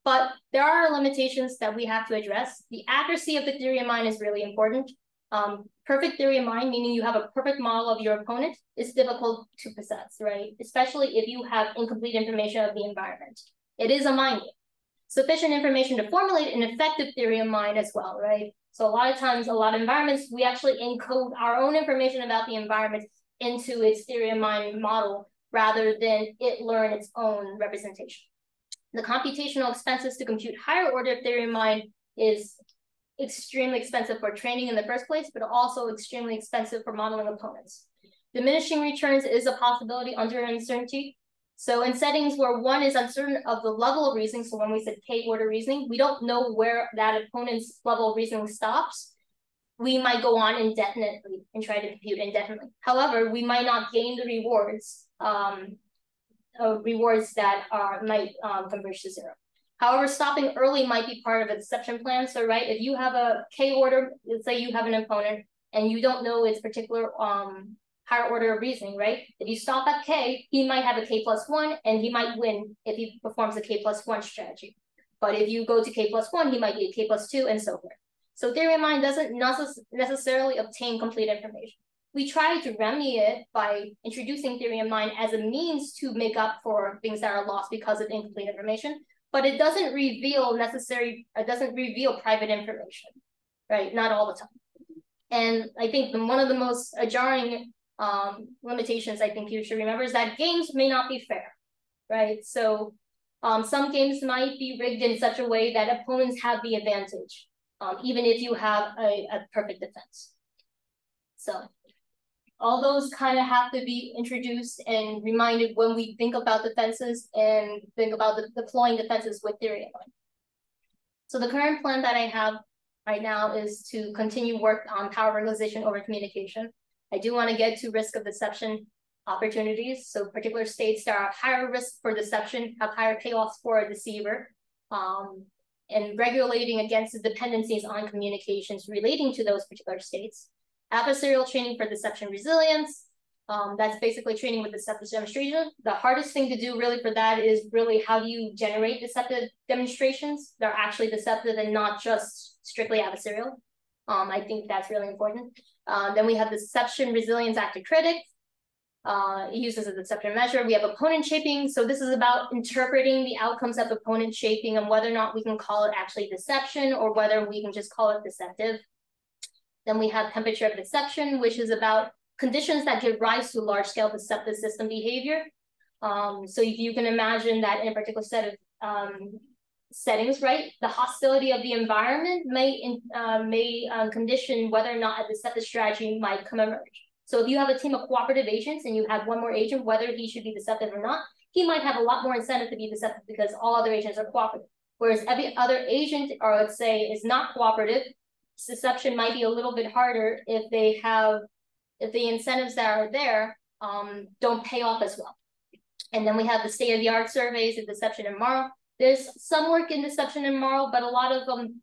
But there are limitations that we have to address. The accuracy of the theory of mind is really important. Perfect theory of mind, meaning you have a perfect model of your opponent, is difficult to possess, right? Especially if you have incomplete information of the environment. It is a mind game. Sufficient information to formulate an effective theory of mind as well, right? So a lot of times, a lot of environments, we actually encode our own information about the environment into its theory of mind model rather than it learn its own representation. The computational expenses to compute higher order theory of mind is extremely expensive for training in the first place, but also extremely expensive for modeling opponents. Diminishing returns is a possibility under uncertainty. So in settings where one is uncertain of the level of reasoning, so when we said K-order reasoning, we don't know where that opponent's level of reasoning stops. We might go on indefinitely and try to compute indefinitely. However, we might not gain the rewards that might converge to zero. However, stopping early might be part of a deception plan. So, right, if you have a K order, let's say you have an opponent and you don't know its particular higher order of reasoning, right? If you stop at K, he might have a K+1 and he might win if he performs a K+1 strategy. But if you go to K+1, he might be a K+2 and so forth. So theory of mind doesn't necessarily obtain complete information. We try to remedy it by introducing theory of mind as a means to make up for things that are lost because of incomplete information, but it doesn't reveal private information, right? Not all the time. And I think one of the most jarring limitations I think you should remember is that games may not be fair, right? So some games might be rigged in such a way that opponents have the advantage, even if you have a perfect defense. So all those kind of have to be introduced and reminded when we think about defenses and think about deploying defenses with theory of mind. So the current plan that I have right now is to continue work on power realization over communication. I do want to get to risk of deception opportunities. So particular states that are higher risk for deception have higher payoffs for a deceiver, and regulating against the dependencies on communications relating to those particular states. Adversarial training for deception resilience. That's basically training with deceptive demonstration. The hardest thing to do really for that is really how do you generate deceptive demonstrations that are actually deceptive and not just strictly adversarial. I think that's really important. Then we have deception resilience active critic. It uses a deception measure. We have opponent shaping. So this is about interpreting the outcomes of opponent shaping and whether or not we can call it actually deception or whether we can just call it deceptive. Then we have temperature of deception, which is about conditions that give rise to large-scale deceptive system behavior. So if you can imagine that in a particular set of settings, right, the hostility of the environment may condition whether or not a deceptive strategy might come emerge. So if you have a team of cooperative agents and you have one more agent, whether he should be deceptive or not, he might have a lot more incentive to be deceptive because all other agents are cooperative. Whereas every other agent, or let's say, is not cooperative, deception might be a little bit harder if the incentives that are there don't pay off as well. And then we have the state-of-the-art surveys of deception and MARL. There's some work in deception and MARL, but a lot of them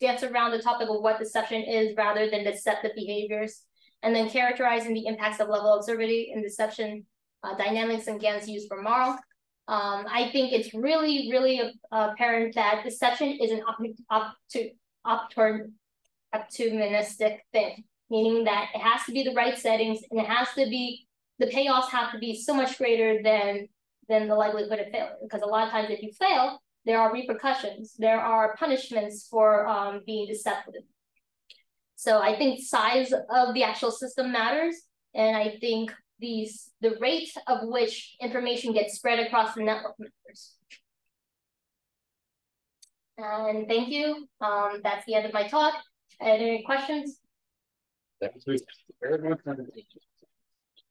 dance around the topic of what deception is rather than deceptive behaviors. And then characterizing the impacts of level observability and deception dynamics and GANs used for MARL. I think it's really, really apparent that deception is an opportunistic thing, meaning that it has to be the right settings and it has to be, the payoffs have to be so much greater than the likelihood of failure. Because a lot of times if you fail, there are repercussions, there are punishments for being deceptive. So I think size of the actual system matters. And I think the rate of which information gets spread across the network matters. And thank you. That's the end of my talk. Any questions? Thank you very much.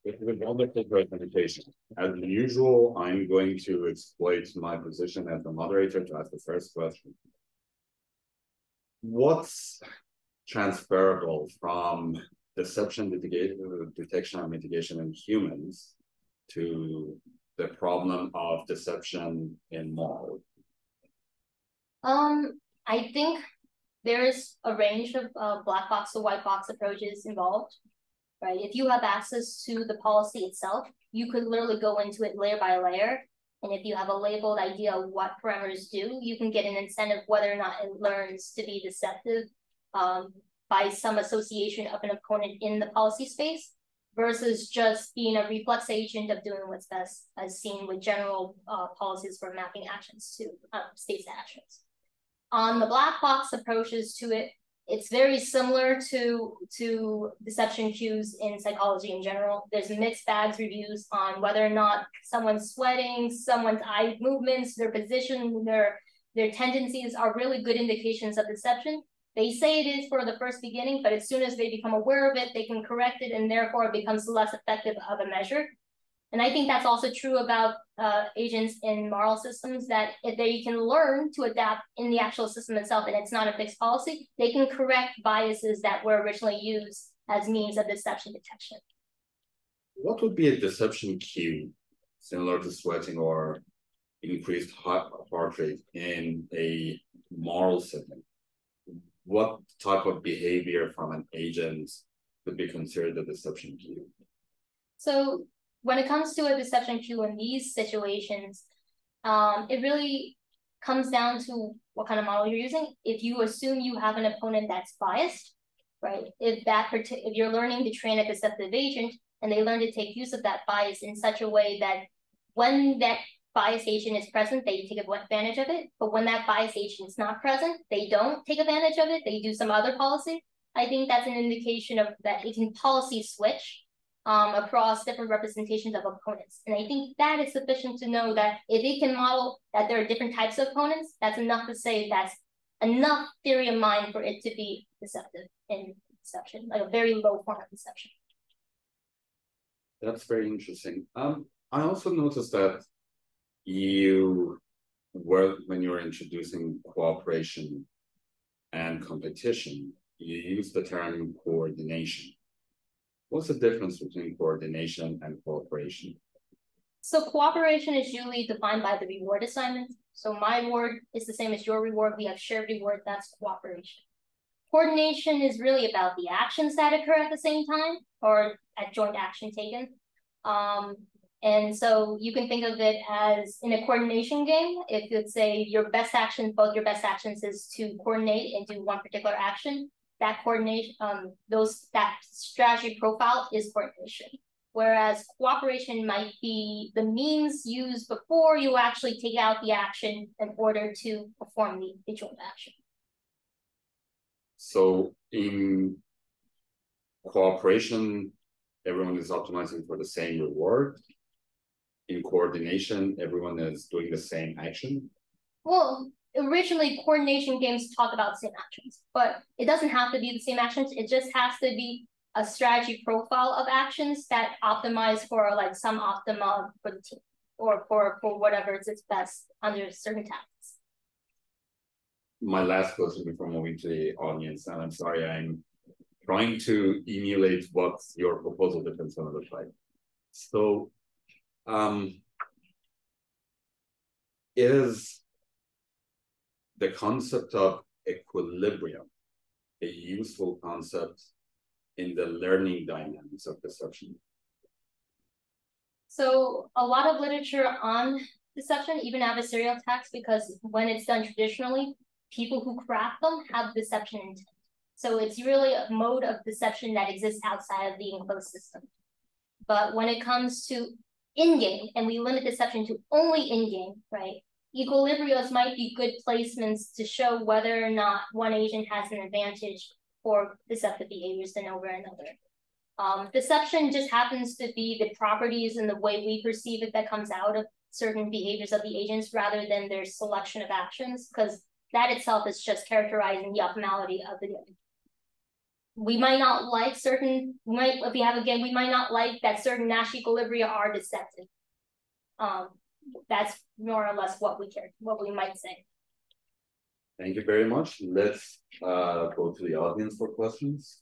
It was a wonderful presentation. As usual, I'm going to exploit my position as the moderator to ask the first question. What's transferable from deception detection and mitigation in humans to the problem of deception in MARL? I think there's a range of black box to white box approaches involved, right? If you have access to the policy itself, you could literally go into it layer by layer. And if you have a labeled idea of what parameters do, you can get an incentive whether or not it learns to be deceptive by some association of an opponent in the policy space, versus just being a reflex agent of doing what's best, as seen with general policies for mapping actions to states actions. On the black box approaches to it, it's very similar to deception cues in psychology in general. There's mixed bags reviews on whether or not someone's sweating, someone's eye movements, their position, their tendencies are really good indications of deception. They say it is for the first beginning, but as soon as they become aware of it, they can correct it, and therefore it becomes less effective of a measure. And I think that's also true about agents in MARL systems, that if they can learn to adapt in the actual system itself, and it's not a fixed policy, they can correct biases that were originally used as means of deception detection. What would be a deception cue, similar to sweating or increased heart rate in a MARL setting? What type of behavior from an agent could be considered a deception cue? So when it comes to a deception cue in these situations, it really comes down to what kind of model you're using. If you assume you have an opponent that's biased, right? If you're learning to train a deceptive agent and they learn to take use of that bias in such a way that when that bias agent is present, they take advantage of it. But when that bias agent is not present, they don't take advantage of it. They do some other policy. I think that's an indication of that it can policy switch across different representations of opponents. And I think that is sufficient to know that if it can model that there are different types of opponents, that's enough to say that's enough theory of mind for it to be deceptive in deception, like a very low form of deception. That's very interesting. I also noticed that when you're introducing cooperation and competition, you use the term coordination. What's the difference between coordination and cooperation? So cooperation is usually defined by the reward assignment. So my reward is the same as your reward. We have shared reward, that's cooperation. Coordination is really about the actions that occur at the same time or at joint action taken. And so you can think of it as in a coordination game, if you'd say both your best actions is to coordinate and do one particular action, that coordination, that strategy profile is coordination. Whereas cooperation might be the means used before you actually take out the action in order to perform the joint action. So in cooperation, everyone is optimizing for the same reward. In coordination, everyone is doing the same action. Well, originally coordination games talk about the same actions, but it doesn't have to be the same actions. It just has to be a strategy profile of actions that optimize for like some optima for the team or for whatever is its best under certain tasks. My last question before moving to the audience, and I'm sorry, I'm trying to emulate what your proposal defense going to look like. So, is the concept of equilibrium a useful concept in the learning dynamics of deception? So a lot of literature on deception, even adversarial attacks, because when it's done traditionally, people who craft them have deception intent. So it's really a mode of deception that exists outside of the enclosed system. But when it comes to in-game, and we limit deception to only in-game, right? Equilibriums might be good placements to show whether or not one agent has an advantage for deceptive behaviors than over another. Deception just happens to be the properties and the way we perceive it that comes out of certain behaviors of the agents rather than their selection of actions, because that itself is just characterizing the optimality of the game. We might not like if we have a game, we might not like that certain Nash equilibria are deceptive. That's more or less what we might say. Thank you very much. Let's go to the audience for questions.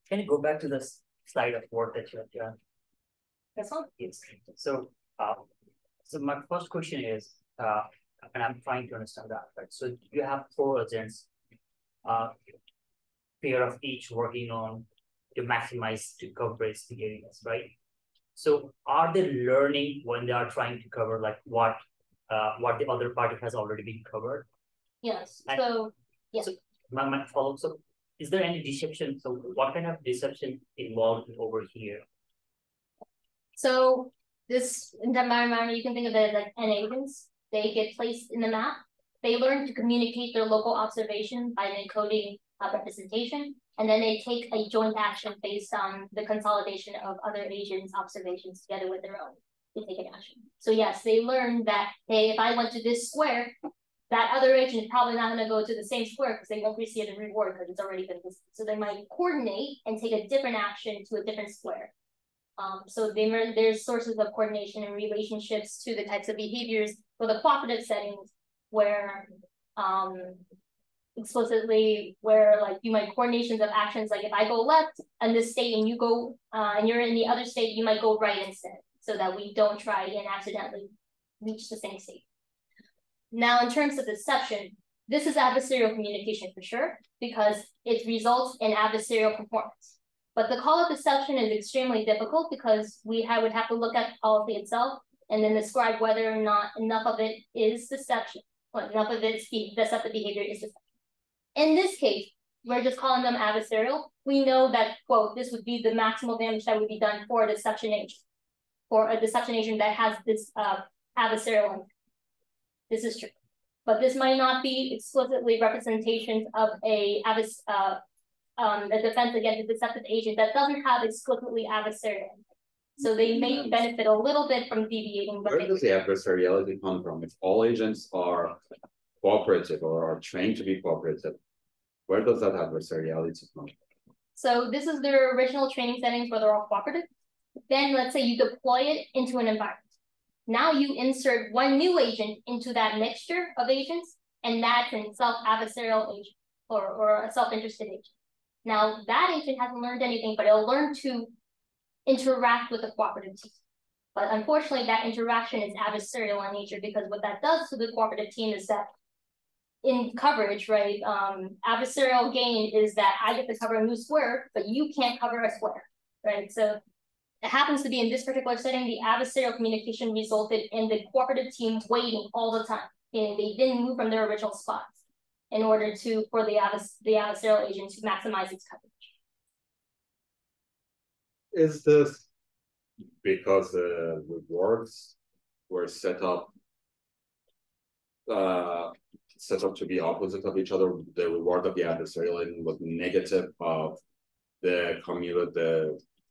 Can you go back to the slide of work that you have done? That's all. Yes. So, so my first question is, and I'm trying to understand that, right? So you have 4 agents, pair of each working on to maximize the coverage the areas, right? So are they learning when they are trying to cover like what the other party has already been covered? Yes. So Yeah. So my follow-up, so is there any deception? So what kind of deception involved over here? So this environment, you can think of it as like N agents. They get placed in the map. They learn to communicate their local observation by an encoding representation, and then they take a joint action based on the consolidation of other agents' observations together with their own. They take an action. So yes, they learn that, hey, if I went to this square, that other agent is probably not going to go to the same square because they won't receive the reward because it's already been listed. So they might coordinate and take a different action to a different square. So there's sources of coordination and relationships to the types of behaviors for the cooperative settings where explicitly where like you might coordinations of actions, like if I go left in this state and you go and you're in the other state, you might go right instead, so that we don't try and accidentally reach the same state. Now, in terms of deception, this is adversarial communication for sure, because it results in adversarial performance. But the call of deception is extremely difficult because we would have to look at policy itself and then describe whether or not enough of it is deception, or enough of its deceptive behavior is deception. In this case, we're just calling them adversarial. We know that, quote, this would be the maximal damage that would be done for a deception agent, for a deception agent that has this adversarial intent. This is true. But this might not be explicitly representations of a defense against a deceptive agent that doesn't have explicitly adversarial. So they may benefit a little bit from deviating. But where does the adversariality come from? If all agents are cooperative or are trained to be cooperative, where does that adversariality come from? So this is their original training settings where they're all cooperative. Then let's say you deploy it into an environment. Now you insert one new agent into that mixture of agents, and that's a self-adversarial agent or a self-interested agent. Now that agent hasn't learned anything, but it'll learn to interact with the cooperative team. But unfortunately, that interaction is adversarial in nature, because what that does to the cooperative team is that in coverage, right, adversarial gain is that I get to cover a new square, but you can't cover a square, right? So it happens to be in this particular setting, the adversarial communication resulted in the cooperative team waiting all the time. And they didn't move from their original spots in order for the adversarial agent to maximize its coverage. Is this because the rewards were set up to be opposite of each other? The reward of the adversarial agent was negative of the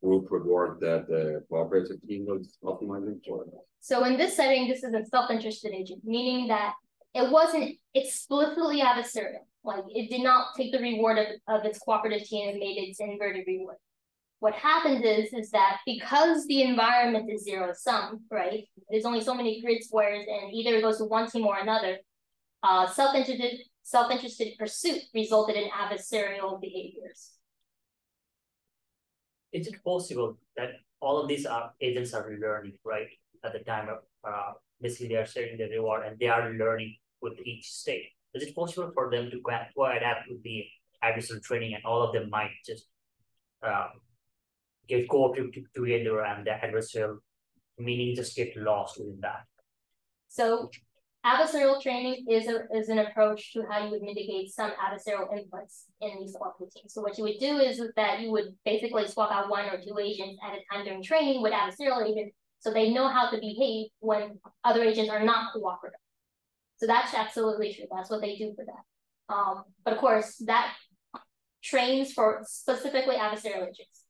group reward that the cooperative team was optimizing for? So in this setting, this is a self-interested agent, meaning that it wasn't explicitly adversarial. Like it did not take the reward of its cooperative team and made its inverted reward. What happens is that because the environment is zero-sum, right? There's only so many grid squares, and either it goes to one team or another. Self-interested pursuit resulted in adversarial behaviors. Is it possible that all of these agents are learning, right? At the time of basically they are sharing the reward and they are learning with each state. Is it possible for them to adapt with the adversarial training, and all of them might just get cooperative together and the adversarial meaning just get lost within that? So adversarial training is an approach to how you would mitigate some adversarial inputs in these cooperative teams. So what you would do is that you would basically swap out one or two agents at a time during training with adversarial agents, so they know how to behave when other agents are not cooperative. So that's absolutely true. That's what they do for that. But of course, that trains for specifically adversarial agents.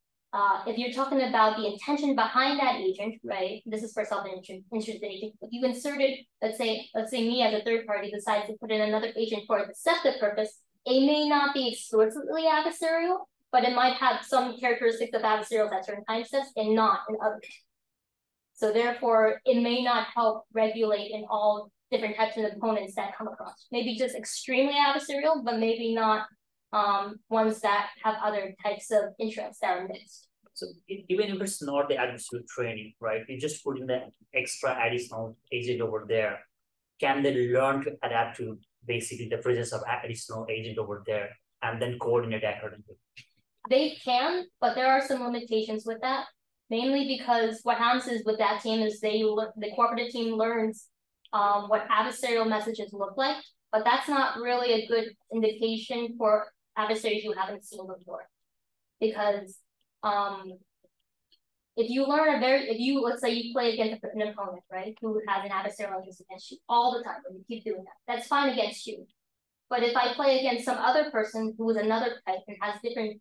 If you're talking about the intention behind that agent, right? This is for self-interested agent. If you inserted, let's say me as a third party decides to put in another agent for a deceptive purpose, it may not be explicitly adversarial, but it might have some characteristics of adversarial at certain time steps and not in others. So therefore, it may not help regulate in all different types of opponents that come across. Maybe just extremely adversarial, but maybe not ones that have other types of interests that are mixed. So even if it's not the adversarial training, right? You just put in the extra additional agent over there. Can they learn to adapt to basically the presence of additional agent over there and then coordinate accordingly? They can, but there are some limitations with that. Mainly because what happens is with that team is the cooperative team learns what adversarial messages look like, but that's not really a good indication for adversaries you haven't seen before. Because if you learn let's say you play against an opponent, right, who has an adversarial interest against you all the time, and you keep doing that, that's fine against you. But if I play against some other person who is another type and has different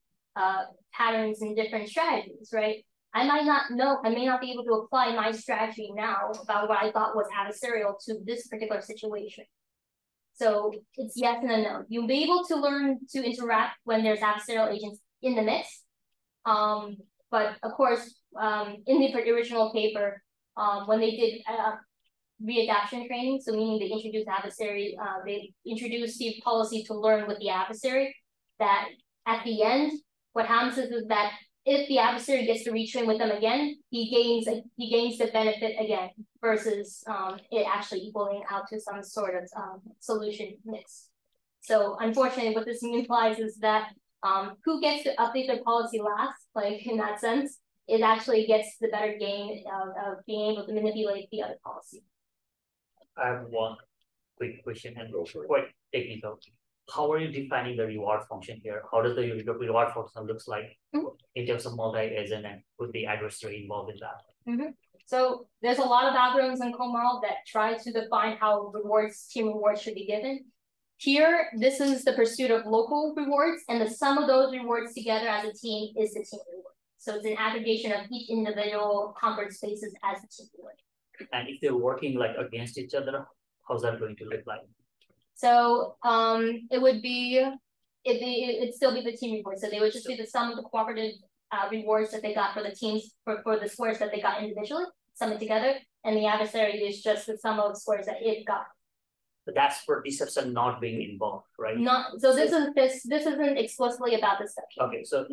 patterns and different strategies, right, I may not be able to apply my strategy now about what I thought was adversarial to this particular situation. So it's yes and a no. You'll be able to learn to interact when there's adversarial agents in the mix. But of course, in the original paper, when they did readaptation training, so meaning they introduced adversary, they introduced the policy to learn with the adversary, that at the end, what happens is that if the adversary gets to retrain with them again, he gains the benefit again, versus it actually equaling out to some sort of solution mix. So unfortunately, what this implies is that who gets to update their policy last, like in that sense, it actually gets the better gain of being able to manipulate the other policy. I have one quick question and quite technical. How are you defining the reward function here? How does the reward function looks like in terms of multi-agent, and with the adversary involved in that? So there's a lot of algorithms in CoMARL that try to define how team rewards should be given. Here, this is the pursuit of local rewards, and the sum of those rewards together as a team is the team reward. So it's an aggregation of each individual conquered spaces as a team reward. And if they're working like against each other, how's that going to look like? So it would be, it'd still be the team reward. So they would just be the sum of the cooperative rewards that they got for the teams, for the squares that they got individually, sum it together, and the adversary is just the sum of squares that it got. But that's for deception not being involved, right? This isn't explicitly about deception. Okay, so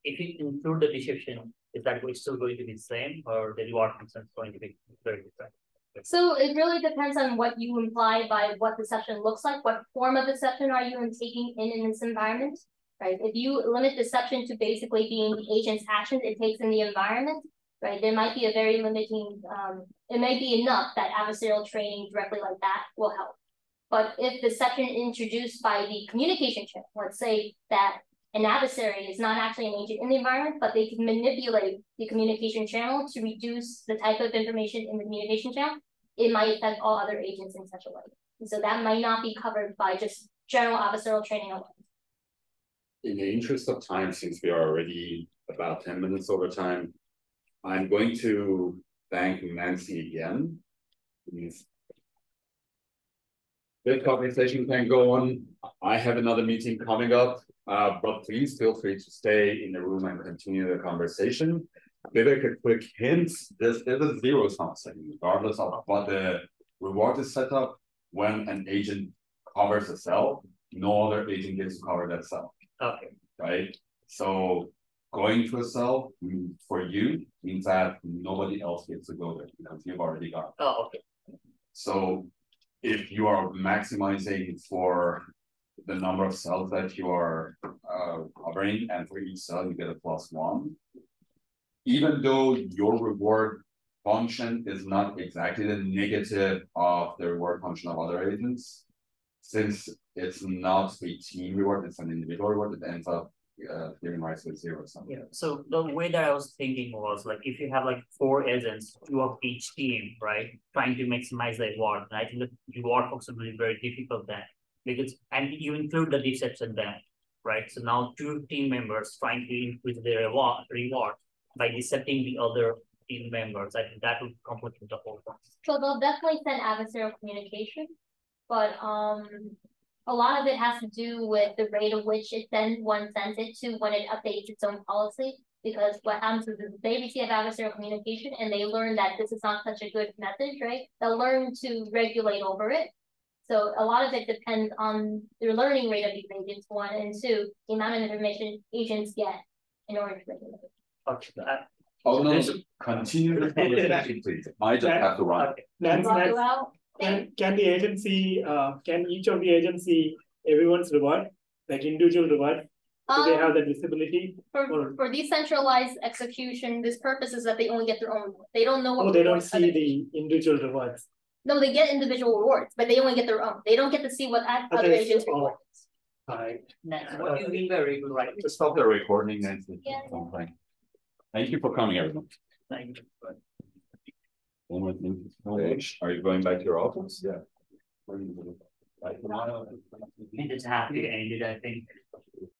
if you include the deception, is that still going to be the same, or the reward function is going to be very different? So it really depends on what you imply by what deception looks like. What form of deception are you taking in this environment, right? If you limit deception to basically being the agent's actions it takes in the environment, right, there might be a very limiting, it may be enough that adversarial training directly like that will help. But if deception introduced by the communication channel, let's say that an adversary is not actually an agent in the environment, but they can manipulate the communication channel to reduce the type of information in the communication channel, it might affect all other agents in such a way. And so that might not be covered by just general adversarial training alone. In the interest of time, since we are already about 10 minutes over time, I'm going to thank Nancy again. This conversation can go on. I have another meeting coming up, but please feel free to stay in the room and continue the conversation. Maybe a quick hint, this is a zero-sum setting, regardless of what the reward is set up. When an agent covers a cell, no other agent gets to cover that cell. Okay. Right? So going to a cell for you means that nobody else gets to go there because you've already got it. Oh, okay. So if you are maximizing for the number of cells that you are covering, and for each cell you get a +1, even though your reward function is not exactly the negative of the reward function of other agents, since it's not a team reward, it's an individual reward, it ends up giving rise to zero sum. Yeah. So the way that I was thinking was like, if you have like 4 agents, 2 of each team, right, trying to maximize the reward, and I think the reward function will be very difficult then, because, and you include the deception then, right? So now 2 team members trying to increase their reward by decepting the other team members. I think that would complicate the whole process. So they'll definitely send adversarial communication, but a lot of it has to do with the rate at which one sends it to when it updates its own policy. Because what happens is they receive adversarial communication and they learn that this is not such a good message, right? They'll learn to regulate over it. So a lot of it depends on the learning rate of these agents, 1, and 2, the amount of information agents get in order to regulate it. Okay. Continue the conversation, please. I just have to run. Can the agency, can each of the agency everyone's reward, like individual reward? Do they have the visibility? For decentralized execution, this purpose is that they only get their own reward. They don't know what they don't see the individual rewards. No, they get individual rewards, but they only get their own. They don't get to see what other agents reward. Alright. What do you mean by regular right? Just stop the recording and Yeah. thank you for coming, everyone. Thank you. One more thing. Are you going back to your office? Yeah. And it's happy ended, I think.